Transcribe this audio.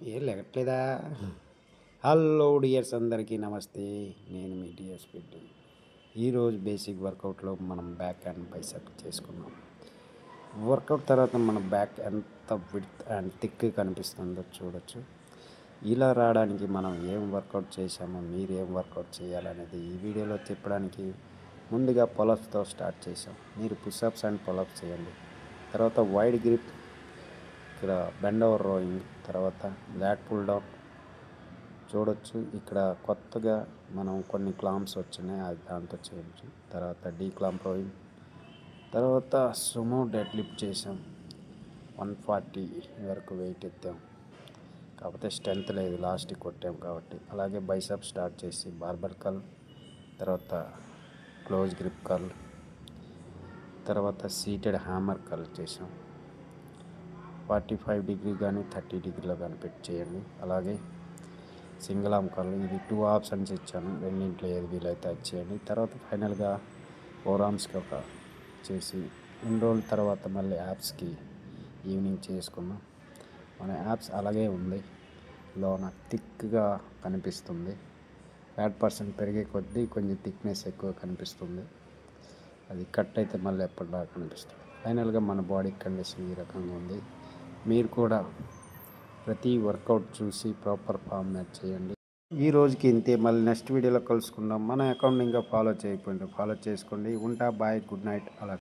ఏం లెగట్లేదా? Hello dears, అందరికీ నమస్తే. నేను మీ డిఎస్ పెట్టి ఈరోజు బేసిక్ వర్కౌట్లో మనం బ్యాక్ అండ్ బైసెప్ చేసుకున్నాం. వర్కౌట్ తర్వాత మన బ్యాక్ ఎంత విడ్త్ అండ్ థిక్ కనిపిస్తుందో చూడొచ్చు. ఇలా రావడానికి మనం ఏం వర్కౌట్ చేసామో, మీరు ఏం వర్కౌట్ చేయాలనేది ఈ వీడియోలో చెప్పడానికి ముందుగా పులప్స్తో స్టార్ట్ చేసాం. మీరు పుషప్స్ అండ్ పులప్స్ చేయండి. తర్వాత వైడ్ గ్రిప్, ఇక్కడ బెండ్ ఓవర్ రోయింగ్, తర్వాత లాట్ పుల్ డౌన్ చూడొచ్చు. ఇక్కడ కొత్తగా మనం కొన్ని క్లాంప్స్ వచ్చినాయి, అది దాంతో చేయొచ్చు. తర్వాత డీ క్లాంప్ రోయింగ్, తర్వాత సుమో డెడ్ లిఫ్ట్ చేసాం. 140 వరకు వెయిట్ ఎత్తాం, కాకపోతే స్ట్రెంత్ లేదు, లాస్ట్కి కొట్టాం కాబట్టి. అలాగే బైసెప్ స్టార్ట్ చేసి బార్బల్ కర్ల్, తర్వాత క్లోజ్ గ్రిప్ కర్ల్, తర్వాత సీటెడ్ హ్యామర్ కర్ల్ చేసాం. 45 డిగ్రీ కానీ 30 డిగ్రీలో కానీ పెట్టి చేయండి. అలాగే సింగిల్ ఆర్మ్ కర్ల్, ఇది 2 ఆప్షన్స్ ఇచ్చాను, రెండింట్లో ఏది వీలైతే అది చేయండి. తర్వాత ఫైనల్గా 4 ఆర్మ్స్కి ఒక చేసి 2 రోజుల తర్వాత మళ్ళీ యాప్స్కి ఈవినింగ్ చేసుకున్నాం. మన యాప్స్ అలాగే ఉంది, లోన థిక్గా కనిపిస్తుంది. ఫ్యాట్ పర్సెంట్ పెరిగే కొద్దీ కొంచెం థిక్నెస్ ఎక్కువ కనిపిస్తుంది. అది కట్ అయితే మళ్ళీ ఎప్పటిలాగా కనిపిస్తుంది. ఫైనల్గా మన బాడీ కండిషన్ ఈ రకంగా ఉంది. మీరు కూడా ప్రతి వర్కౌట్ చూసి ప్రాపర్ ఫార్మాట్ చేయండి. ఈ రోజుకి ఇంతే, మళ్ళీ నెక్స్ట్ వీడియోలో కలుసుకుందాం. మన అకౌంట్ ఇంకా ఫాలో చేయకపోయింది, ఫాలో చేసుకోండి. ఉంటా, బాయ్, గుడ్ నైట్. అలా